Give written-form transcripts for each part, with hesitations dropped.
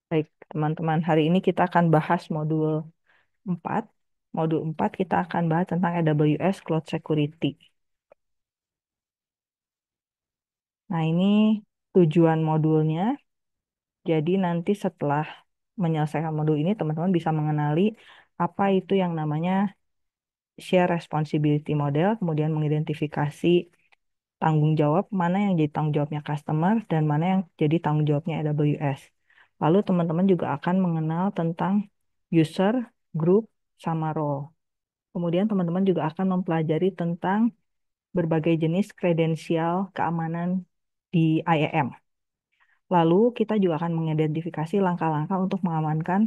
Baik, teman-teman, hari ini kita akan bahas modul 4. Modul 4 kita akan bahas tentang AWS Cloud Security. Nah, ini tujuan modulnya. Jadi nanti setelah menyelesaikan modul ini, teman-teman bisa mengenali apa itu yang namanya share responsibility model, kemudian mengidentifikasi tanggung jawab, mana yang jadi tanggung jawabnya customer, dan mana yang jadi tanggung jawabnya AWS. Lalu teman-teman juga akan mengenal tentang user, group, sama role. Kemudian teman-teman juga akan mempelajari tentang berbagai jenis kredensial keamanan di IAM. Lalu kita juga akan mengidentifikasi langkah-langkah untuk mengamankan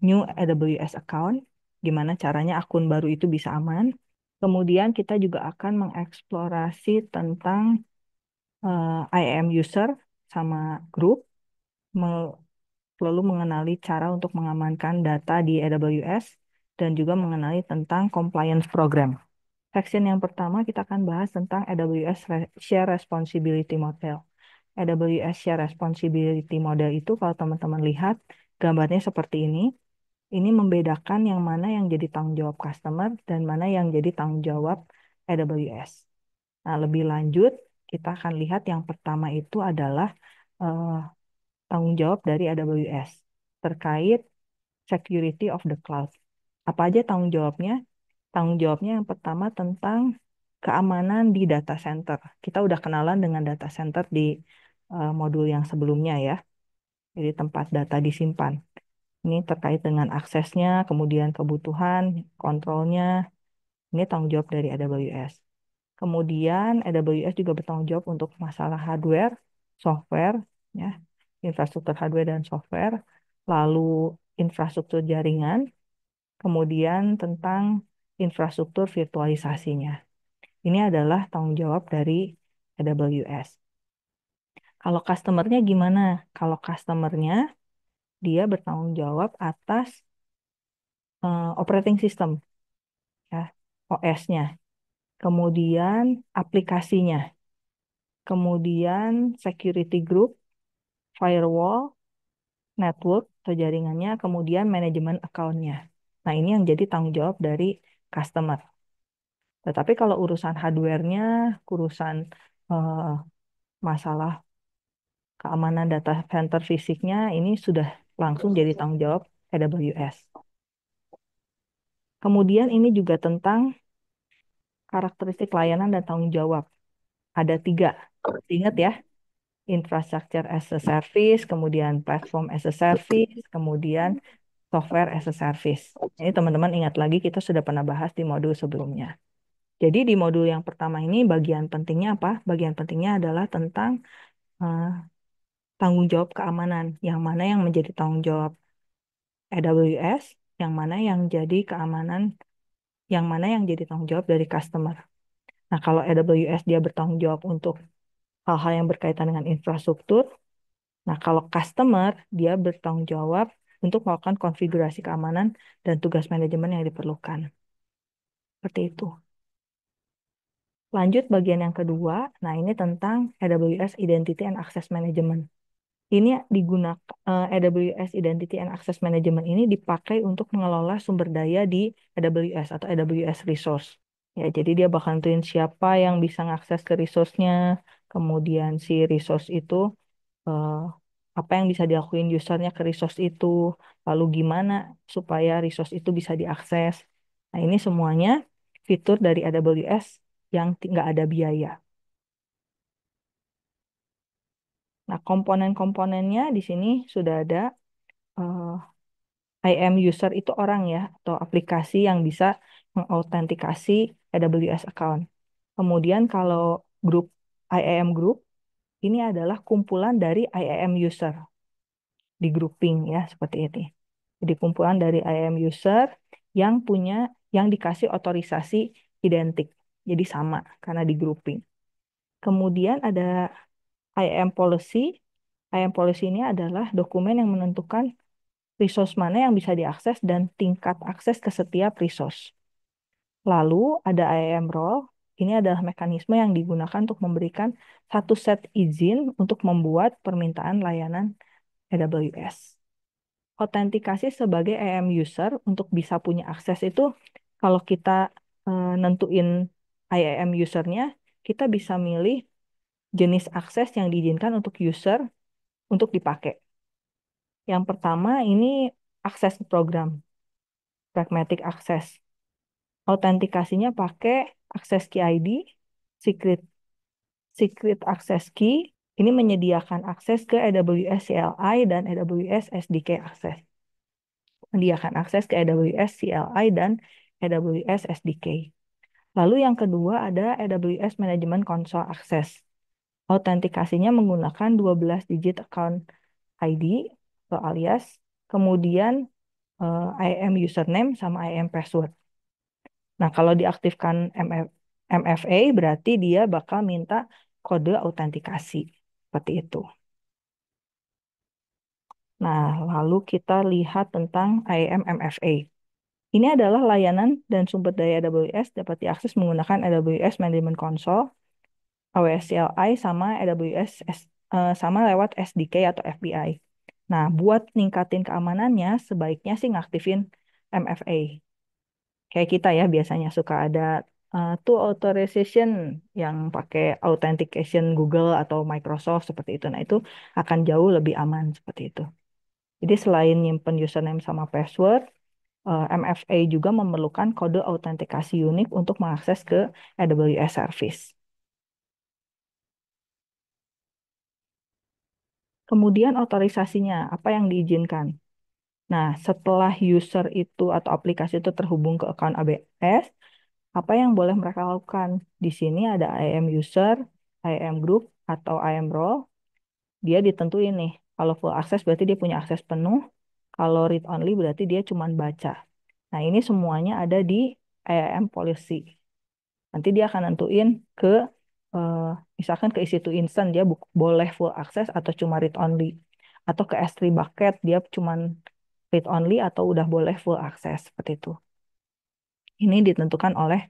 new AWS account, gimana caranya akun baru itu bisa aman. Kemudian kita juga akan mengeksplorasi tentang IAM user sama group, me- lalu mengenali cara untuk mengamankan data di AWS, dan juga mengenali tentang compliance program. Section yang pertama kita akan bahas tentang AWS Share Responsibility Model. AWS Share Responsibility Model itu kalau teman-teman lihat gambarnya seperti ini. Ini membedakan yang mana yang jadi tanggung jawab customer dan mana yang jadi tanggung jawab AWS. Nah, lebih lanjut kita akan lihat yang pertama itu adalah eh, tanggung jawab dari AWS terkait security of the cloud. Apa aja tanggung jawabnya? Tanggung jawabnya yang pertama tentang keamanan di data center. Kita udah kenalan dengan data center di modul yang sebelumnya ya. Jadi tempat data disimpan. Ini terkait dengan aksesnya, kemudian kebutuhan, kontrolnya. Ini tanggung jawab dari AWS. Kemudian AWS juga bertanggung jawab untuk masalah hardware, software, ya, infrastruktur hardware dan software, lalu infrastruktur jaringan, kemudian tentang infrastruktur virtualisasinya. Ini adalah tanggung jawab dari AWS. Kalau customernya gimana? Kalau customernya dia bertanggung jawab atas operating system, ya, OS-nya, kemudian aplikasinya, kemudian security group, firewall, network atau jaringannya, kemudian manajemen account-nya. Nah, ini yang jadi tanggung jawab dari customer. Tetapi kalau urusan hardware-nya, urusan eh, masalah keamanan data center fisiknya, ini sudah langsung jadi tanggung jawab AWS. Kemudian ini juga tentang karakteristik layanan dan tanggung jawab. Ada tiga. Ingat ya, infrastructure as a service, kemudian platform as a service, kemudian software as a service. Ini teman-teman ingat lagi kita sudah pernah bahas di modul sebelumnya. Jadi di modul yang pertama ini bagian pentingnya apa? Bagian pentingnya adalah tentang eh, tanggung jawab keamanan. Yang mana yang menjadi tanggung jawab AWS, yang mana yang jadi keamanan, yang mana yang jadi tanggung jawab dari customer. Nah, kalau AWS dia bertanggung jawab untuk hal-hal yang berkaitan dengan infrastruktur. Nah, kalau customer, dia bertanggung jawab untuk melakukan konfigurasi keamanan dan tugas manajemen yang diperlukan. Seperti itu. Lanjut bagian yang kedua, nah ini tentang AWS Identity and Access Management. Ini digunakan AWS Identity and Access Management ini dipakai untuk mengelola sumber daya di AWS atau AWS Resource. Ya, jadi dia bakal nentuin siapa yang bisa mengakses ke resource-nya, kemudian si resource itu eh, apa yang bisa dilakuin usernya ke resource itu, lalu gimana supaya resource itu bisa diakses. Nah, ini semuanya fitur dari AWS yang nggak ada biaya. Nah, komponen-komponennya di sini sudah ada. eh, IAM user itu orang ya, atau aplikasi yang bisa mengautentikasi AWS account. Kemudian kalau grup IAM group, ini adalah kumpulan dari IAM user. Di grouping ya seperti ini. Jadi kumpulan dari IAM user yang punya yang dikasih otorisasi identik. Jadi sama karena di grouping. Kemudian ada IAM policy. IAM policy ini adalah dokumen yang menentukan resource mana yang bisa diakses dan tingkat akses ke setiap resource. Lalu ada IAM role. Ini adalah mekanisme yang digunakan untuk memberikan satu set izin untuk membuat permintaan layanan AWS. Autentikasi sebagai IAM user untuk bisa punya akses itu kalau kita nentuin IAM usernya, kita bisa milih jenis akses yang diizinkan untuk user untuk dipakai. Yang pertama ini akses program, pragmatic access. Autentikasinya pakai access key ID, secret secret access key. Ini menyediakan akses ke AWS CLI dan AWS SDK Access. Menyediakan akses ke AWS CLI dan AWS SDK. Lalu yang kedua ada AWS Management Console Access. Autentikasinya menggunakan 12 digit account ID atau alias, kemudian IAM username sama IAM password. Nah, kalau diaktifkan MFA berarti dia bakal minta kode autentikasi. Seperti itu. Nah, lalu kita lihat tentang IAM MFA. Ini adalah layanan dan sumber daya AWS dapat diakses menggunakan AWS Management Console, AWS CLI, sama AWS sama lewat SDK atau API. Nah, buat ningkatin keamanannya, sebaiknya sih ngaktifin MFA. Kayak kita ya, biasanya suka ada two authorization yang pakai authentication Google atau Microsoft seperti itu. Nah, itu akan jauh lebih aman seperti itu. Jadi selain nyimpen username sama password, MFA juga memerlukan kode autentikasi unik untuk mengakses ke AWS service. Kemudian otorisasinya, apa yang diizinkan? Nah, setelah user itu atau aplikasi itu terhubung ke account AWS, apa yang boleh mereka lakukan? Di sini ada IAM user, IAM group, atau IAM role. Dia ditentuin nih, kalau full access berarti dia punya akses penuh, kalau read only berarti dia cuma baca. Nah, ini semuanya ada di IAM policy. Nanti dia akan nentuin ke, eh, misalkan ke isi to instance, dia boleh full access atau cuma read only. Atau ke S3 bucket, dia cuma read only atau udah boleh full access, seperti itu. Ini ditentukan oleh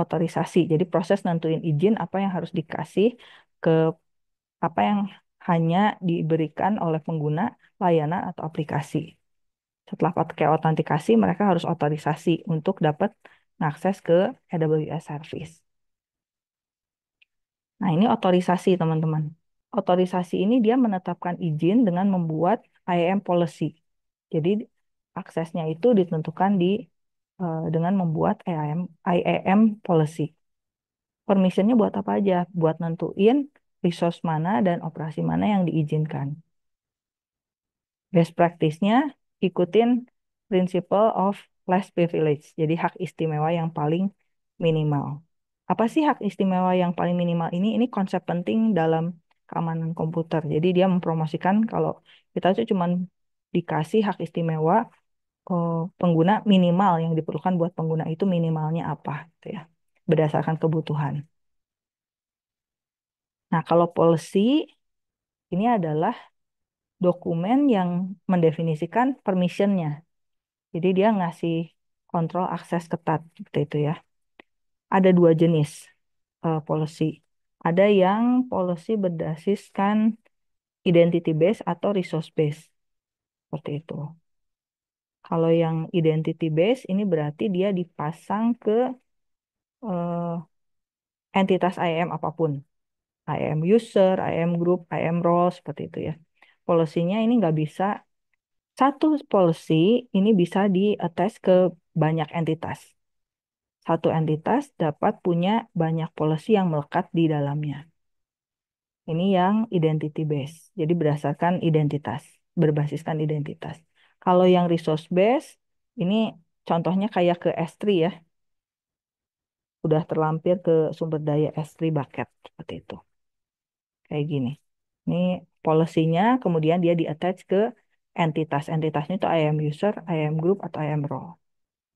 otorisasi. Jadi proses nentuin izin apa yang harus dikasih ke apa yang hanya diberikan oleh pengguna layanan atau aplikasi. Setelah pakai autentikasi, mereka harus otorisasi untuk dapat mengakses ke AWS service. Nah, ini otorisasi, teman-teman. Otorisasi ini dia menetapkan izin dengan membuat IAM policy. Jadi, aksesnya itu ditentukan dengan membuat IAM policy. Permissionnya buat apa aja? Buat nentuin resource mana dan operasi mana yang diizinkan. Best practice-nya ikutin principle of less privilege. Jadi hak istimewa yang paling minimal. Apa sih hak istimewa yang paling minimal ini? Ini konsep penting dalam keamanan komputer. Jadi dia mempromosikan kalau kita tuh cuma dikasih hak istimewa pengguna minimal yang diperlukan buat pengguna itu minimalnya apa gitu ya. Berdasarkan kebutuhan. Nah, kalau policy ini adalah dokumen yang mendefinisikan permissionnya. Jadi dia ngasih kontrol akses ketat seperti itu ya. Ada dua jenis policy. Ada yang policy berdasarkan identity base atau resource base. Seperti itu. Kalau yang identity base ini berarti dia dipasang ke eh, entitas IAM apapun. IAM user, IAM group, IAM role, seperti itu ya. Policy-nya ini nggak bisa, satu policy ini bisa di-attach ke banyak entitas. Satu entitas dapat punya banyak policy yang melekat di dalamnya. Ini yang identity base. Jadi berdasarkan identitas, berbasiskan identitas. Kalau yang resource base, ini contohnya kayak ke S3 ya. Udah terlampir ke sumber daya S3 bucket seperti itu. Kayak gini. Ini policy-nya kemudian dia di-attach ke entitas. Entitasnya itu IAM user, IAM group, atau IAM role.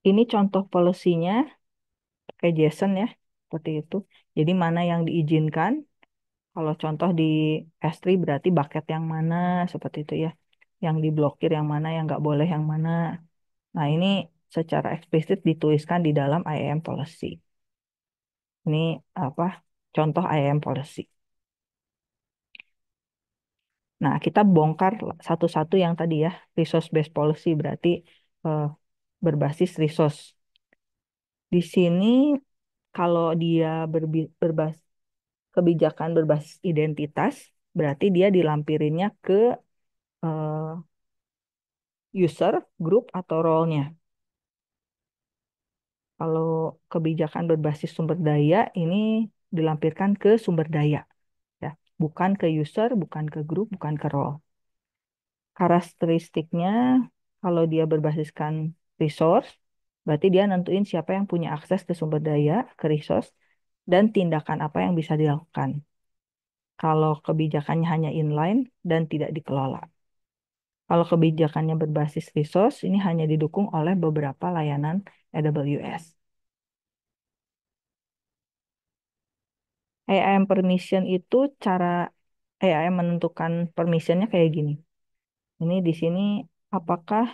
Ini contoh policy-nya pakai JSON ya. Seperti itu. Jadi mana yang diizinkan. Kalau contoh di S3 berarti bucket yang mana, seperti itu ya. Yang diblokir yang mana, yang nggak boleh yang mana. Nah, ini secara eksplisit dituliskan di dalam IAM policy. Ini apa? Contoh IAM policy. Nah, kita bongkar satu-satu yang tadi ya, resource based policy berarti eh, berbasis resource. Di sini kalau dia berbasis kebijakan berbasis identitas, berarti dia dilampirinnya ke eh, user, group, atau role-nya. Kalau kebijakan berbasis sumber daya, ini dilampirkan ke sumber daya, ya. Bukan ke user, bukan ke group, bukan ke role. Karakteristiknya, kalau dia berbasiskan resource, berarti dia nentuin siapa yang punya akses ke sumber daya, ke resource, dan tindakan apa yang bisa dilakukan. Kalau kebijakannya hanya inline dan tidak dikelola. Kalau kebijakannya berbasis resource, ini hanya didukung oleh beberapa layanan AWS. AIM permission itu cara AIM menentukan permissionnya kayak gini. Ini di sini apakah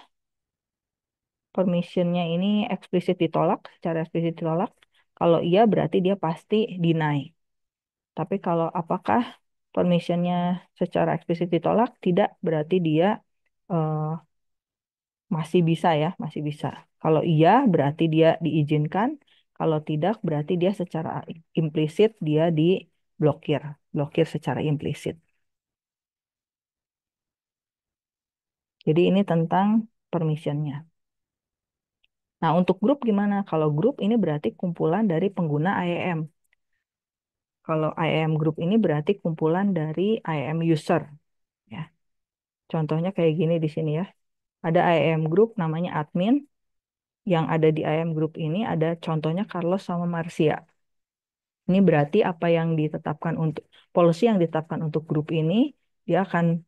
permissionnya ini eksplisit ditolak, secara eksplisit ditolak? Kalau iya berarti dia pasti deny. Tapi kalau apakah permissionnya secara eksplisit ditolak? Tidak, berarti dia eh, masih bisa ya, masih bisa. Kalau iya berarti dia diizinkan. Kalau tidak berarti dia secara implisit dia diblokir, blokir secara implisit. Jadi ini tentang permissionnya. Nah, untuk grup gimana? Kalau grup ini berarti kumpulan dari pengguna IAM. Kalau IAM group ini berarti kumpulan dari IAM user. Ya. Contohnya kayak gini di sini ya. Ada IAM group namanya admin. Yang ada di IAM group ini ada contohnya Carlos sama Marcia. Ini berarti apa yang ditetapkan untuk policy yang ditetapkan untuk grup ini dia akan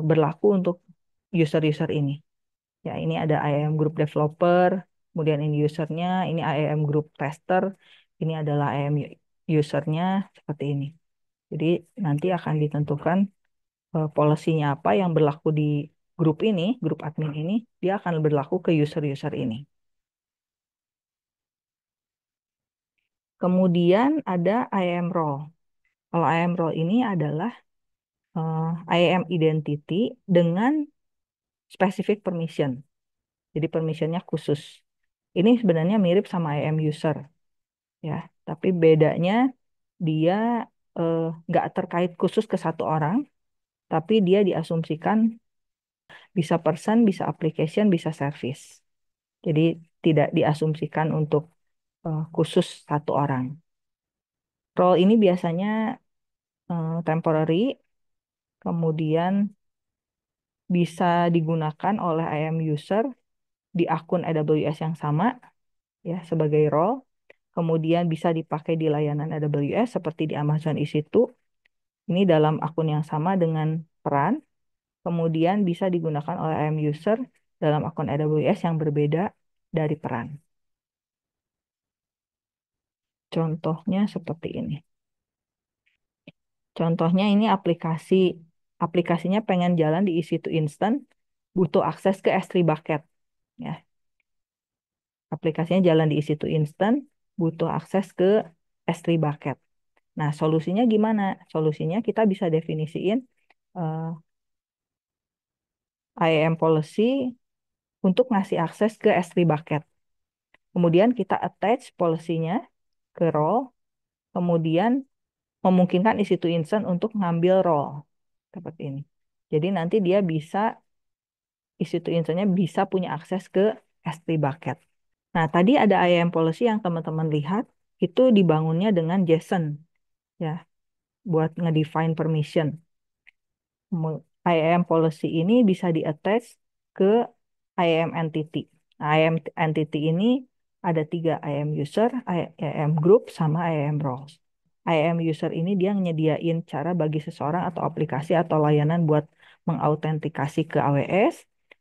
berlaku untuk user-user ini. Ya, ini ada IAM group developer, kemudian ini usernya, ini IAM group tester, ini adalah IAM usernya seperti ini. Jadi nanti akan ditentukan policy-nya apa yang berlaku di grup ini, grup admin ini, dia akan berlaku ke user-user ini. Kemudian ada IAM role. Kalau IAM role ini adalah IAM identity dengan specific permission. Jadi permissionnya khusus. Ini sebenarnya mirip sama IAM user, ya. Tapi bedanya dia nggak terkait khusus ke satu orang, tapi dia diasumsikan bisa person, bisa application, bisa service. Jadi tidak diasumsikan untuk khusus satu orang. Role ini biasanya temporary, kemudian bisa digunakan oleh IAM user di akun AWS yang sama ya sebagai role. Kemudian bisa dipakai di layanan AWS seperti di Amazon EC2. Ini dalam akun yang sama dengan peran. Kemudian bisa digunakan oleh IAM user dalam akun AWS yang berbeda dari peran. Contohnya seperti ini. Contohnya ini aplikasi. Aplikasinya pengen jalan di EC2 Instant, butuh akses ke S3 bucket. Ya, aplikasinya jalan di EC2 Instant, butuh akses ke S3 bucket. Nah, solusinya gimana? Solusinya kita bisa definisiin eh, IAM policy untuk ngasih akses ke S3 bucket. Kemudian kita attach policy-nya ke role, kemudian memungkinkan EC2 Instant untuk ngambil role. Seperti ini. Jadi nanti dia bisa, EC2 Instant-nya bisa punya akses ke S3 bucket. Nah, tadi ada IAM policy yang teman-teman lihat, itu dibangunnya dengan JSON, ya, buat ngedefine permission. IAM policy ini bisa di-attach ke IAM entity. Nah, IAM entity ini ada tiga, IAM user, IAM group, sama IAM roles. IAM user ini dia nyediain cara bagi seseorang atau aplikasi atau layanan buat mengautentikasi ke AWS.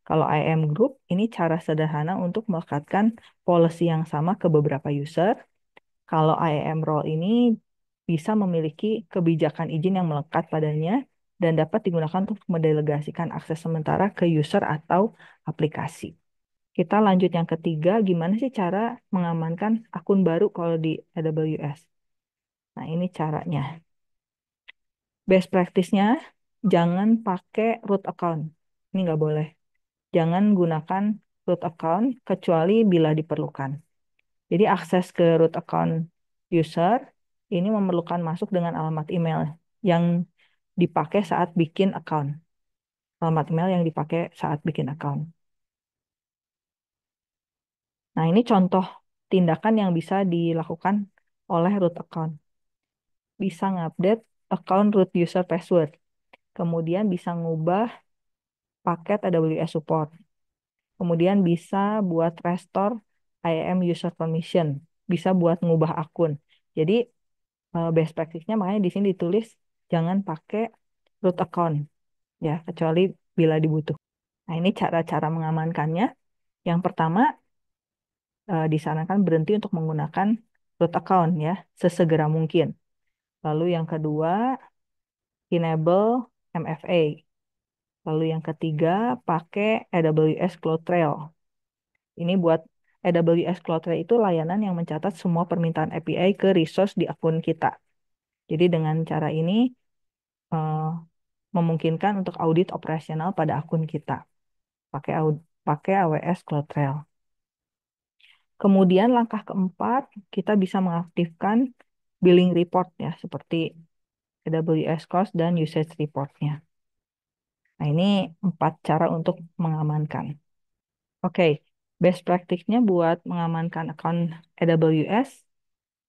Kalau IAM group ini cara sederhana untuk melekatkan policy yang sama ke beberapa user. Kalau IAM role ini bisa memiliki kebijakan izin yang melekat padanya dan dapat digunakan untuk mendelegasikan akses sementara ke user atau aplikasi. Kita lanjut yang ketiga, gimana sih cara mengamankan akun baru kalau di AWS? Nah, ini caranya. Best practice-nya, jangan pakai root account. Ini nggak boleh. Jangan gunakan root account kecuali bila diperlukan. Jadi akses ke root account user ini memerlukan masuk dengan alamat email yang dipakai saat bikin account. Alamat email yang dipakai saat bikin account. Nah, ini contoh tindakan yang bisa dilakukan oleh root account. Bisa ngupdate account root user password. Kemudian bisa ngubah paket AWS support. Kemudian bisa buat restore IAM user permission. Bisa buat ngubah akun. Jadi best practice-nya makanya di sini ditulis jangan pakai root account ya, kecuali bila dibutuhkan. Nah, ini cara-cara mengamankannya. Yang pertama, disarankan berhenti untuk menggunakan root account ya, sesegera mungkin. Lalu yang kedua, enable MFA. Lalu yang ketiga, pakai AWS CloudTrail. Ini buat AWS CloudTrail itu layanan yang mencatat semua permintaan API ke resource di akun kita. Jadi dengan cara ini eh, memungkinkan untuk audit operasional pada akun kita. Pakai AWS CloudTrail. Kemudian langkah keempat, kita bisa mengaktifkan billing report ya, seperti AWS Cost dan Usage Report-nya. Nah, ini 4 cara untuk mengamankan. Oke, best practice-nya buat mengamankan akun AWS,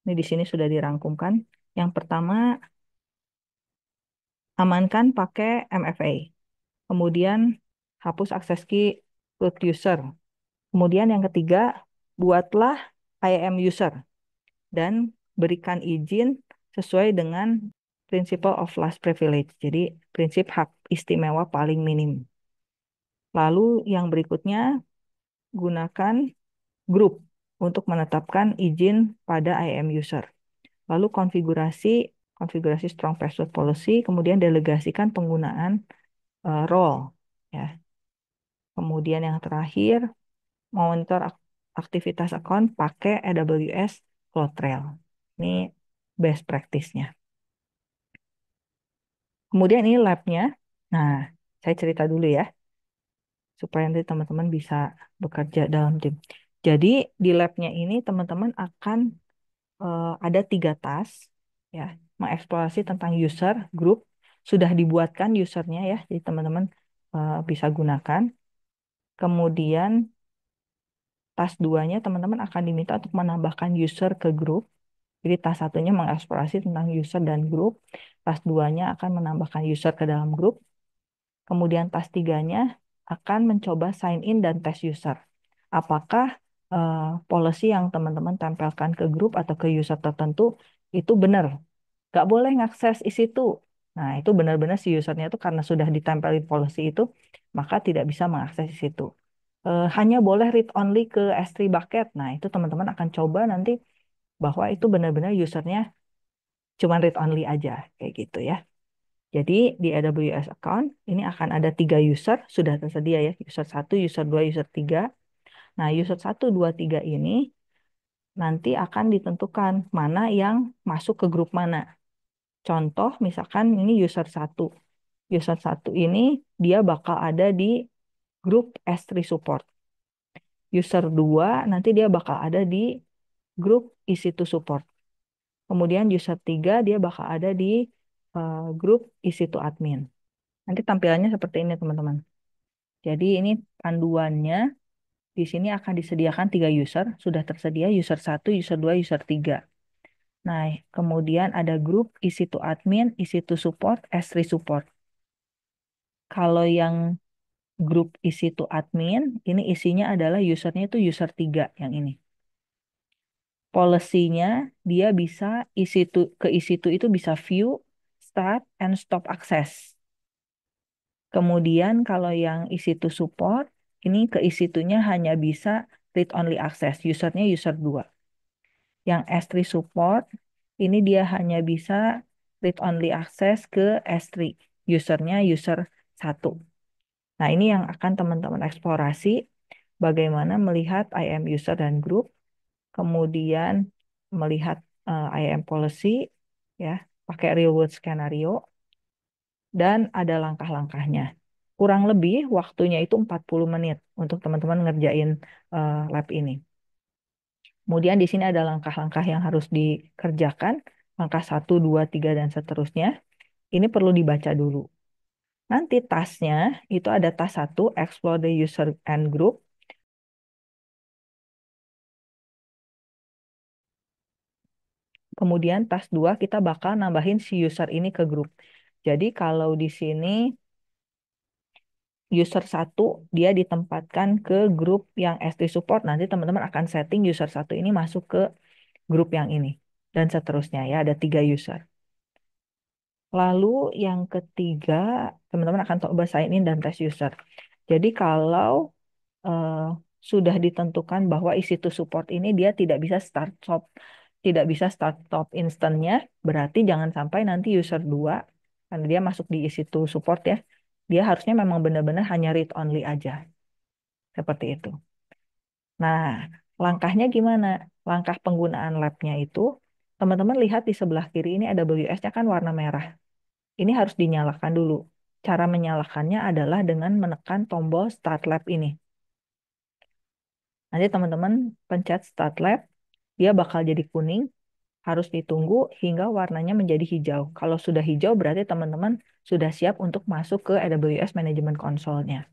ini di sini sudah dirangkumkan. Yang pertama, amankan pakai MFA. Kemudian, hapus akses key root user. Kemudian yang ketiga, buatlah IAM user dan berikan izin sesuai dengan Principle of Last Privilege. Jadi, prinsip hak istimewa paling minim. Lalu yang berikutnya, gunakan grup untuk menetapkan izin pada IAM user. Lalu konfigurasi strong password policy, kemudian delegasikan penggunaan role ya. Kemudian yang terakhir, monitor aktivitas account pakai AWS CloudTrail. Ini best practice-nya. Kemudian ini lab-nya. Nah, saya cerita dulu ya, supaya nanti teman-teman bisa bekerja dalam tim. Jadi di lab-nya ini teman-teman akan ada 3 task ya, mengeksplorasi tentang user, group, sudah dibuatkan usernya ya, jadi teman-teman bisa gunakan. Kemudian task 2-nya teman-teman akan diminta untuk menambahkan user ke grup. Jadi task 1-nya mengeksplorasi tentang user dan grup. Task 2-nya akan menambahkan user ke dalam grup. Kemudian task 3-nya akan mencoba sign in dan tes user. Apakah policy yang teman-teman tempelkan ke grup atau ke user tertentu itu benar? Gak boleh ngakses isi itu. Nah, itu benar-benar si usernya itu karena sudah ditempelin policy itu, maka tidak bisa mengakses isi itu. Hanya boleh read only ke S3 bucket. Nah, itu teman-teman akan coba nanti bahwa itu benar-benar usernya cuma read only aja, kayak gitu ya. Jadi di AWS account ini akan ada 3 user, sudah tersedia ya. User 1, user 2, user 3. Nah, user 1, 2, 3 ini nanti akan ditentukan mana yang masuk ke grup mana. Contoh, misalkan ini user 1. User 1 ini dia bakal ada di grup S3 support. User 2 nanti dia bakal ada di grup EC2 support. Kemudian user 3 dia bakal ada di grup EC2 admin. Nanti tampilannya seperti ini teman-teman. Jadi ini panduannya, di sini akan disediakan 3 user, sudah tersedia user 1, user 2, user 3. Nah, kemudian ada grup EC2 admin, EC2 support, S3 support. Kalau yang grup EC2 admin, ini isinya adalah usernya itu user 3 yang ini. Policy-nya dia bisa ke EC2 itu bisa view, start, and stop access. Kemudian kalau yang EC2 support, ini ke EC2-nya hanya bisa read only access, usernya user 2. Yang S3 support, ini dia hanya bisa read only access ke S3, usernya user 1. Nah, ini yang akan teman-teman eksplorasi, bagaimana melihat IAM user dan group, kemudian melihat IAM policy, ya, pakai real world scenario, dan ada langkah-langkahnya. Kurang lebih waktunya itu 40 menit untuk teman-teman ngerjain lab ini. Kemudian di sini ada langkah-langkah yang harus dikerjakan, langkah satu, 2, 3, dan seterusnya. Ini perlu dibaca dulu. Nanti tasnya itu ada tas satu, explore the user and group. Kemudian tas 2 kita bakal nambahin si user ini ke grup. Jadi kalau di sini user satu dia ditempatkan ke grup yang S3 support, nanti teman-teman akan setting user satu ini masuk ke grup yang ini. Dan seterusnya ya, ada 3 user. Lalu yang ketiga, teman-teman akan coba sign in dan test user. Jadi kalau eh, sudah ditentukan bahwa isi to support ini dia tidak bisa start stop instannya, berarti jangan sampai nanti user 2 karena dia masuk di isi to support ya, dia harusnya memang benar-benar hanya read only aja. Seperti itu. Nah, langkahnya gimana? Langkah penggunaan labnya itu, teman-teman lihat di sebelah kiri ini ada WS-nya kan warna merah. Ini harus dinyalakan dulu. Cara menyalakannya adalah dengan menekan tombol Start Lab ini. Nanti teman-teman pencet Start Lab, dia bakal jadi kuning, harus ditunggu hingga warnanya menjadi hijau. Kalau sudah hijau berarti teman-teman sudah siap untuk masuk ke AWS Management Console-nya.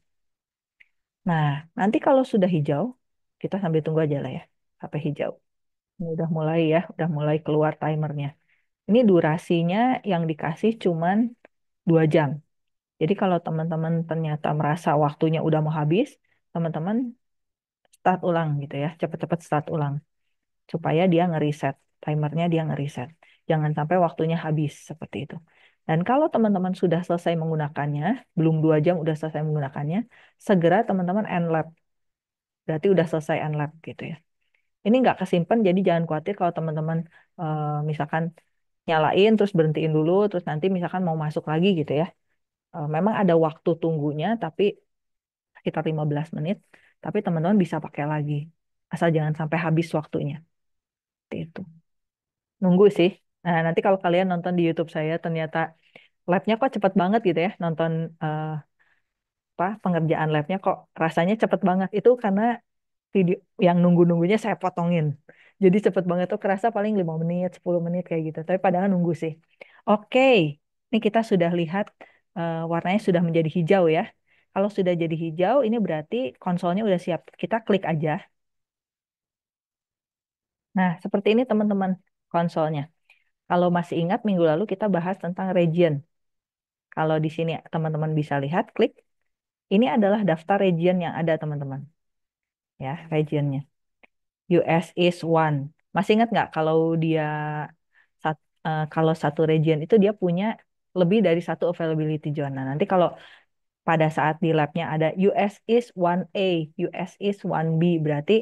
Nah, nanti kalau sudah hijau, kita sambil tunggu aja lah ya, sampai hijau. Ini udah mulai ya, udah mulai keluar timernya. Ini durasinya yang dikasih cuman 2 jam. Jadi kalau teman-teman ternyata merasa waktunya udah mau habis, teman-teman start ulang gitu ya, cepet-cepet start ulang supaya dia ngeriset, timernya dia ngeriset. Jangan sampai waktunya habis seperti itu. Dan kalau teman-teman sudah selesai menggunakannya, belum 2 jam udah selesai menggunakannya, segera teman-teman end lab. Berarti udah selesai end lab gitu ya. Ini nggak kesimpan, jadi jangan khawatir kalau teman-teman misalkan nyalain terus berhentiin dulu, terus nanti misalkan mau masuk lagi gitu ya. Memang ada waktu tunggunya, tapi sekitar 15 menit, tapi teman-teman bisa pakai lagi. Asal jangan sampai habis waktunya. Seperti itu. Nunggu sih. Nah, nanti kalau kalian nonton di YouTube saya, ternyata labnya kok cepet banget gitu ya, nonton eh, apa pengerjaan labnya kok rasanya cepet banget. Itu karena video yang nunggu-nunggunya saya potongin. Jadi cepet banget tuh kerasa paling 5 menit, 10 menit kayak gitu. Tapi padahal nunggu sih. Oke, ini kita sudah lihat warnanya sudah menjadi hijau ya. Kalau sudah jadi hijau, ini berarti konsolnya udah siap. Kita klik aja. Nah, seperti ini teman-teman konsolnya. Kalau masih ingat minggu lalu kita bahas tentang region. Kalau di sini teman-teman bisa lihat, klik. Ini adalah daftar region yang ada teman-teman. Ya, regionnya. US is one. Masih ingat nggak kalau dia kalau satu region itu dia punya lebih dari satu availability zone. Nah, nanti kalau pada saat di labnya ada US is 1A, US is 1B, berarti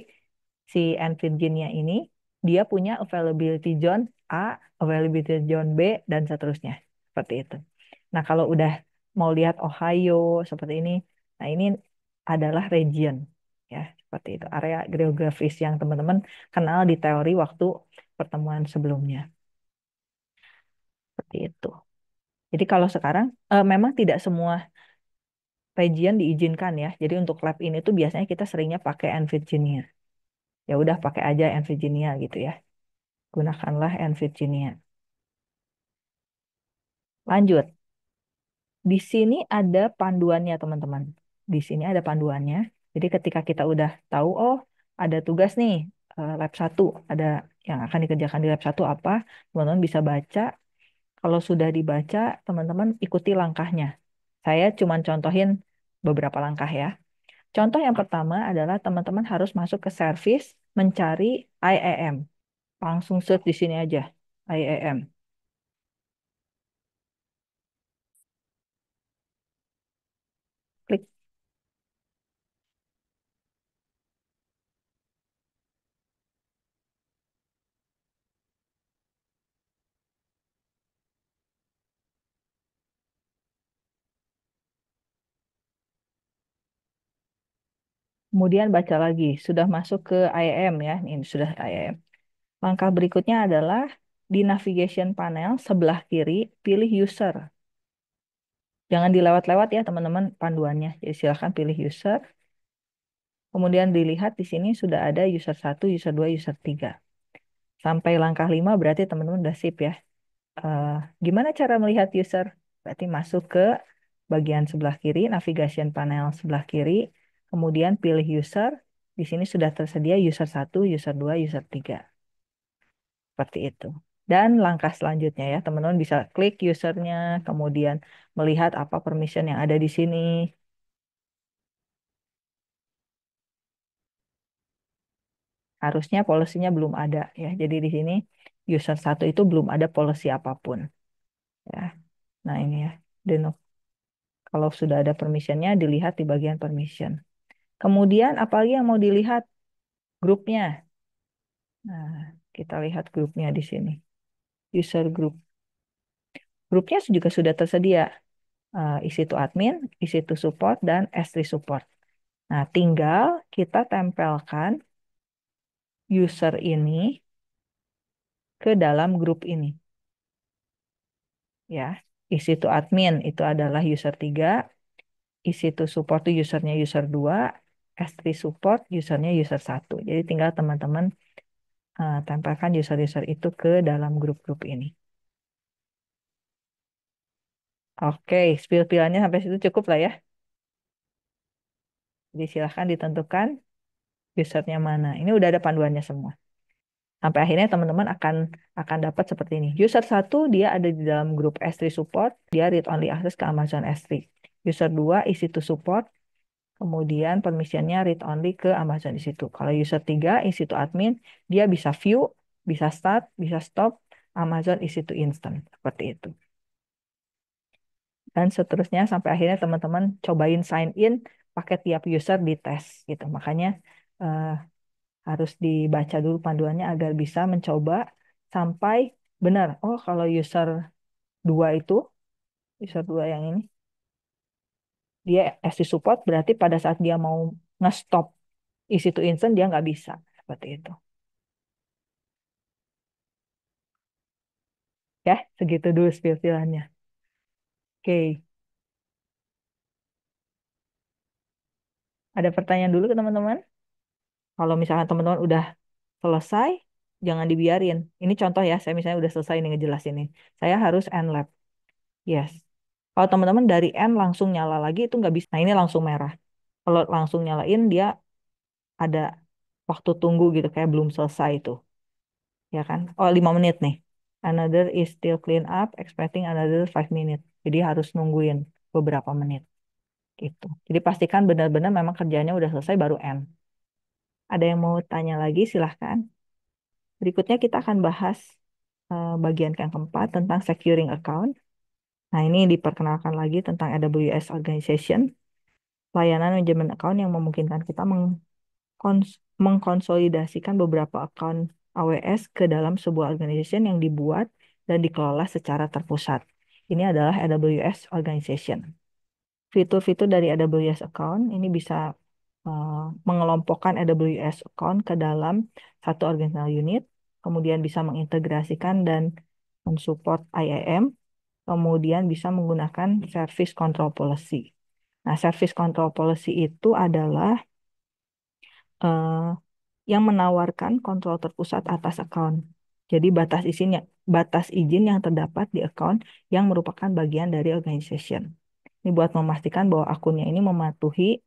si N Virginia ini dia punya availability zone A, availability zone B, dan seterusnya. Seperti itu. Nah, kalau udah mau lihat Ohio seperti ini, nah ini adalah region. Ya, seperti itu. Area geografis yang teman-teman kenal di teori waktu pertemuan sebelumnya. Seperti itu. Jadi kalau sekarang memang tidak semua region diizinkan ya. Jadi untuk lab ini tuh biasanya kita seringnya pakai N Virginia. Ya udah pakai aja N Virginia gitu ya. Gunakanlah N Virginia. Lanjut. Di sini ada panduannya teman-teman. Di sini ada panduannya. Jadi ketika kita udah tahu, oh ada tugas nih lab satu, ada yang akan dikerjakan di lab satu apa, teman-teman bisa baca. Kalau sudah dibaca, teman-teman ikuti langkahnya. Saya cuma contohin beberapa langkah ya. Contoh yang pertama adalah teman-teman harus masuk ke service, mencari IAM. Langsung search di sini aja, IAM. Klik. Kemudian baca lagi, sudah masuk ke IAM ya, ini sudah IAM. Langkah berikutnya adalah di navigation panel sebelah kiri, pilih user. Jangan dilewat-lewat ya teman-teman panduannya. Jadi silahkan pilih user. Kemudian dilihat di sini sudah ada user satu, user 2, user 3. Sampai langkah 5 berarti teman-teman udah sip ya. Eh, Gimana cara melihat user? Berarti masuk ke bagian sebelah kiri, navigation panel sebelah kiri, kemudian pilih user. Di sini sudah tersedia user satu, user 2, user 3. Seperti itu. Dan langkah selanjutnya ya, teman-teman bisa klik usernya, kemudian melihat apa permission yang ada di sini. Harusnya policy-nya belum ada ya. Jadi di sini user satu itu belum ada policy apapun ya. Nah ini ya. Dan kalau sudah ada permissionnya dilihat di bagian permission. Kemudian apalagi yang mau dilihat? Grupnya. Nah, kita lihat grupnya di sini. User group. Grupnya juga sudah tersedia. Isi to admin, isi to support, dan S3 support. Nah, tinggal kita tempelkan user ini ke dalam grup ini. Ya, isi to admin itu adalah user 3, isi to support itu usernya user 2, S3 support usernya user 1. Jadi tinggal teman-teman tempelkan user-user itu ke dalam grup-grup ini. Oke, spill-spillannya sampai situ cukup lah ya. Jadi silahkan ditentukan usernya mana. Ini udah ada panduannya semua. Sampai akhirnya teman-teman akan dapat seperti ini. User satu dia ada di dalam grup S3 support, dia read only access ke Amazon S3. User 2 isi to support, kemudian permissionnya read only ke Amazon di situ. Kalau user 3 isi to admin, dia bisa view, bisa start, bisa stop, Amazon isi to instant. Seperti itu. Dan seterusnya sampai akhirnya teman-teman cobain sign in pakai tiap user di tes gitu. Makanya eh, harus dibaca dulu panduannya agar bisa mencoba sampai benar. Oh, kalau user 2 itu, user 2 yang ini, dia SD support berarti pada saat dia mau nge-stop isi to instant dia nggak bisa. Seperti itu. Ya, segitu dulu spill-spillannya. Oke, ada pertanyaan dulu ke teman-teman? Kalau misalkan teman-teman udah selesai, jangan dibiarin. Ini contoh ya, saya misalnya udah selesai nih ngejelasin ini. Saya harus end lab. Yes. Kalau teman-teman dari end langsung nyala lagi itu nggak bisa. Nah ini langsung merah. Kalau langsung nyalain dia ada waktu tunggu gitu kayak belum selesai itu. Ya kan? Oh 5 menit nih. Another is still clean up, expecting another 5 minutes. Jadi harus nungguin beberapa menit gitu. Jadi pastikan benar-benar memang kerjanya udah selesai baru end. Ada yang mau tanya lagi silahkan. Berikutnya kita akan bahas bagian yang keempat tentang securing account. Nah, ini diperkenalkan lagi tentang AWS Organization, layanan manajemen account yang memungkinkan kita mengkonsolidasikan beberapa account AWS ke dalam sebuah organization yang dibuat dan dikelola secara terpusat. Ini adalah AWS Organization. Fitur-fitur dari AWS account ini bisa mengelompokkan AWS account ke dalam satu organizational unit, kemudian bisa mengintegrasikan dan mensupport IAM, kemudian bisa menggunakan service control policy. Nah, service control policy itu adalah eh, yang menawarkan kontrol terpusat atas account. Jadi batas izin yang terdapat di account yang merupakan bagian dari organization. Ini buat memastikan bahwa akunnya ini mematuhi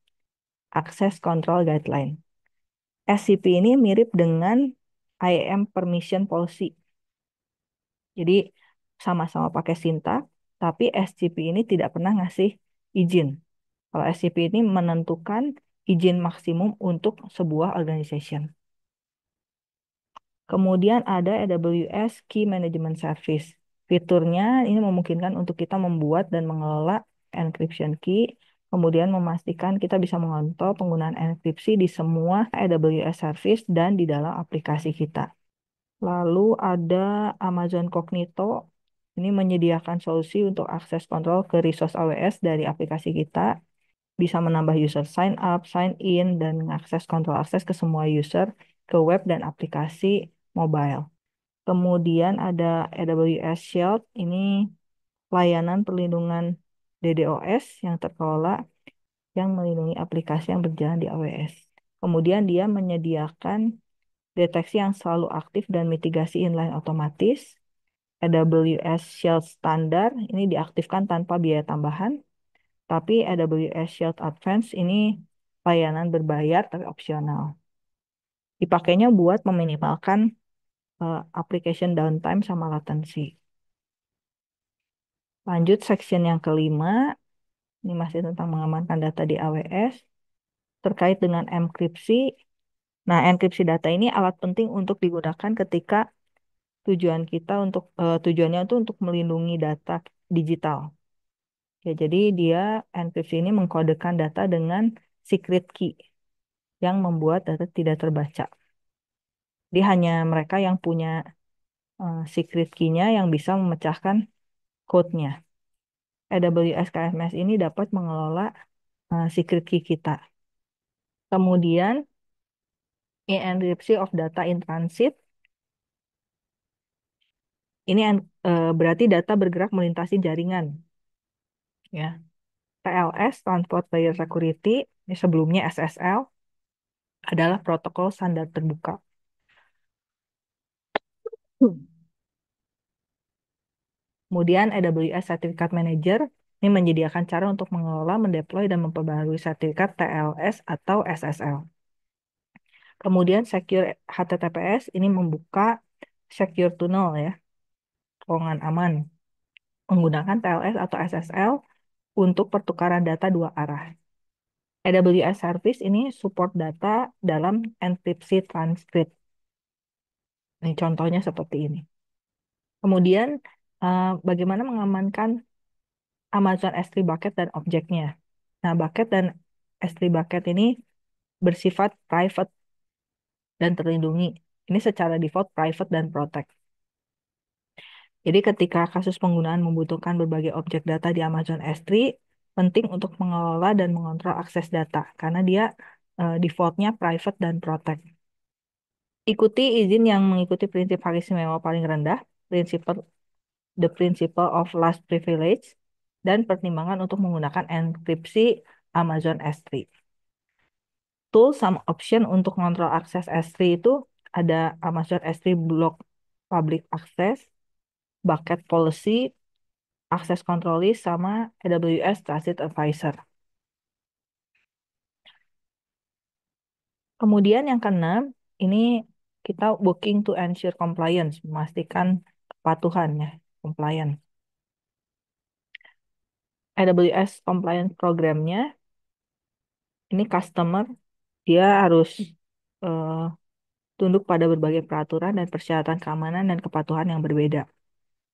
Access Control Guideline. SCP ini mirip dengan IAM Permission Policy. Jadi sama-sama pakai sintak, tapi SCP ini tidak pernah ngasih izin. Kalau SCP ini menentukan izin maksimum untuk sebuah organization. Kemudian ada AWS Key Management Service. Fiturnya ini memungkinkan untuk kita membuat dan mengelola encryption key, kemudian memastikan kita bisa mengontrol penggunaan enkripsi di semua AWS service dan di dalam aplikasi kita. Lalu ada Amazon Cognito. Ini menyediakan solusi untuk akses kontrol ke resource AWS dari aplikasi kita. Bisa menambah user sign up, sign in, dan mengakses kontrol akses ke semua user, ke web dan aplikasi mobile. Kemudian ada AWS Shield, ini layanan perlindungan DDoS yang terkelola yang melindungi aplikasi yang berjalan di AWS. Kemudian dia menyediakan deteksi yang selalu aktif dan mitigasi inline otomatis. AWS Shield Standard ini diaktifkan tanpa biaya tambahan, tapi AWS Shield Advance ini layanan berbayar tapi opsional. Dipakainya buat meminimalkan application downtime sama latency. Lanjut section yang kelima, ini masih tentang mengamankan data di AWS terkait dengan enkripsi. Nah, enkripsi data ini alat penting untuk digunakan ketika tujuannya itu untuk melindungi data digital. Ya, jadi dia enkripsi ini mengkodekan data dengan secret key yang membuat data tidak terbaca. Dia hanya mereka yang punya secret key-nya yang bisa memecahkan code-nya. AWS KMS ini dapat mengelola secret key kita. Kemudian, enkripsi of data in transit. Ini berarti data bergerak melintasi jaringan. Ya. TLS, Transport Layer Security, ini sebelumnya SSL, adalah protokol standar terbuka. Kemudian AWS Certificate Manager ini menyediakan cara untuk mengelola, mendeploy, dan memperbarui sertifikat TLS atau SSL. Kemudian Secure HTTPS ini membuka secure tunnel ya, terowongan aman, menggunakan TLS atau SSL untuk pertukaran data dua arah. AWS Service ini support data dalam enkripsi transkrip. Ini contohnya seperti ini. Kemudian, bagaimana mengamankan Amazon S3 bucket dan objeknya? Nah, bucket dan S3 bucket ini bersifat private dan terlindungi. Ini secara default private dan protect. Jadi ketika kasus penggunaan membutuhkan berbagai objek data di Amazon S3, penting untuk mengelola dan mengontrol akses data karena dia defaultnya private dan protect. Ikuti izin yang mengikuti prinsip hak istimewa paling rendah, the principle of last privilege, dan pertimbangan untuk menggunakan enkripsi Amazon S3. Tool sama option untuk kontrol akses S3 itu ada Amazon S3 Block Public Access, Bucket Policy, Access Control List, sama AWS Trusted Advisor. Kemudian yang keenam, ini kita working to ensure compliance, memastikan kepatuhan ya, compliant. AWS compliance programnya, ini customer, dia harus eh, tunduk pada berbagai peraturan dan persyaratan keamanan dan kepatuhan yang berbeda.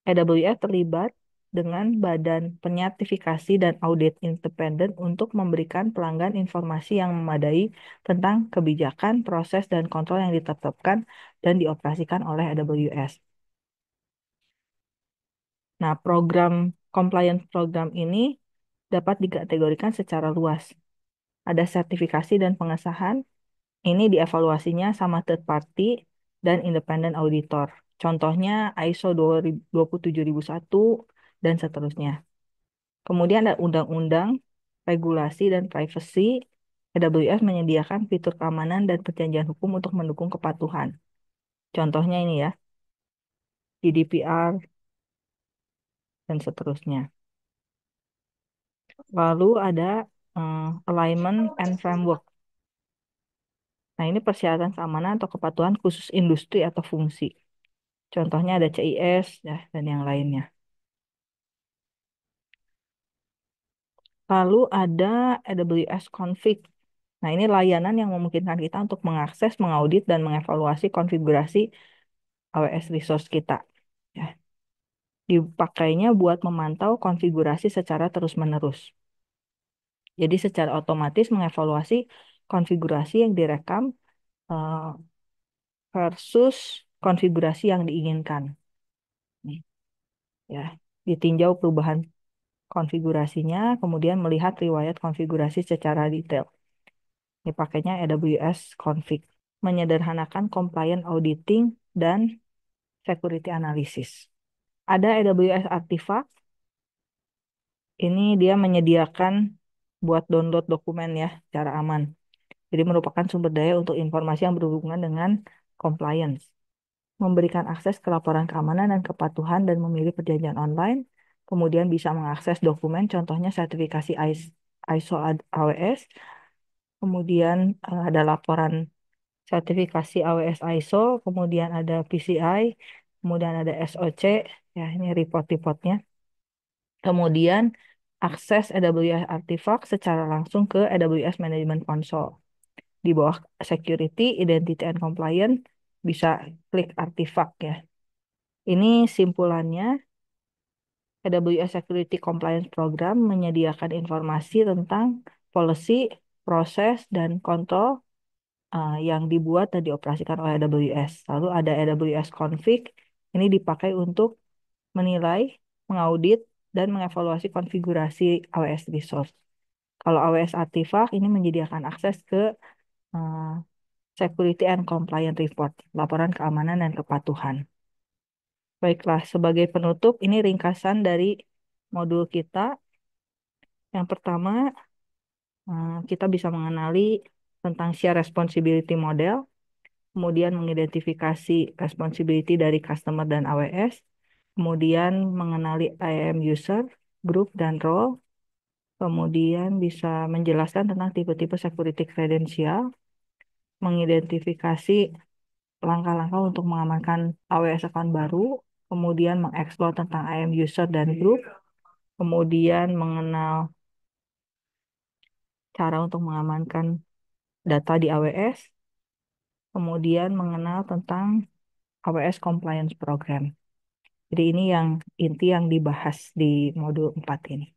AWS terlibat dengan badan penyertifikasi dan audit independen untuk memberikan pelanggan informasi yang memadai tentang kebijakan, proses, dan kontrol yang ditetapkan dan dioperasikan oleh AWS. Nah, compliance program ini dapat dikategorikan secara luas. Ada sertifikasi dan pengesahan, ini dievaluasinya sama third party dan independent auditor. Contohnya ISO 27001 dan seterusnya. Kemudian ada undang-undang, regulasi, dan privacy. AWS menyediakan fitur keamanan dan perjanjian hukum untuk mendukung kepatuhan. Contohnya ini ya, GDPR, dan seterusnya. Lalu ada alignment and framework. Nah, ini persyaratan keamanan atau kepatuhan khusus industri atau fungsi. Contohnya ada CIS ya, dan yang lainnya. Lalu ada AWS Config. Nah, ini layanan yang memungkinkan kita untuk mengakses, mengaudit, dan mengevaluasi konfigurasi AWS resource kita. Ya. Dipakainya buat memantau konfigurasi secara terus-menerus. Jadi secara otomatis mengevaluasi konfigurasi yang direkam eh, versus konfigurasi yang diinginkan. Nih, ya, ditinjau perubahan konfigurasinya, kemudian melihat riwayat konfigurasi secara detail. Ini pakainya AWS Config. Menyederhanakan compliant auditing dan security analysis. Ada AWS Artifact. Ini dia menyediakan buat download dokumen ya, secara aman. Jadi merupakan sumber daya untuk informasi yang berhubungan dengan compliance. Memberikan akses ke laporan keamanan dan kepatuhan dan memilih perjanjian online. Kemudian bisa mengakses dokumen, contohnya sertifikasi ISO AWS. Kemudian ada laporan sertifikasi AWS ISO, kemudian ada PCI, kemudian ada SOC, ya ini report-reportnya. Kemudian akses AWS Artifact secara langsung ke AWS Management Console. Di bawah Security, Identity and Compliance bisa klik Artifact ya. Ini simpulannya, AWS Security Compliance Program menyediakan informasi tentang policy, proses, dan kontrol yang dibuat dan dioperasikan oleh AWS. Lalu ada AWS Config, ini dipakai untuk menilai, mengaudit, dan mengevaluasi konfigurasi AWS Resource. Kalau AWS Artifact ini menyediakan akses ke uh, Security and Compliance Report, laporan keamanan dan kepatuhan. Baiklah, sebagai penutup, ini ringkasan dari modul kita. Yang pertama, kita bisa mengenali tentang share responsibility model, kemudian mengidentifikasi responsibility dari customer dan AWS, kemudian mengenali IAM user, group, dan role, kemudian bisa menjelaskan tentang tipe-tipe security credential, mengidentifikasi langkah-langkah untuk mengamankan AWS account baru, kemudian mengeksplor tentang IAM user dan group, kemudian mengenal cara untuk mengamankan data di AWS, kemudian mengenal tentang AWS Compliance Program. Jadi ini yang inti yang dibahas di modul 4 ini.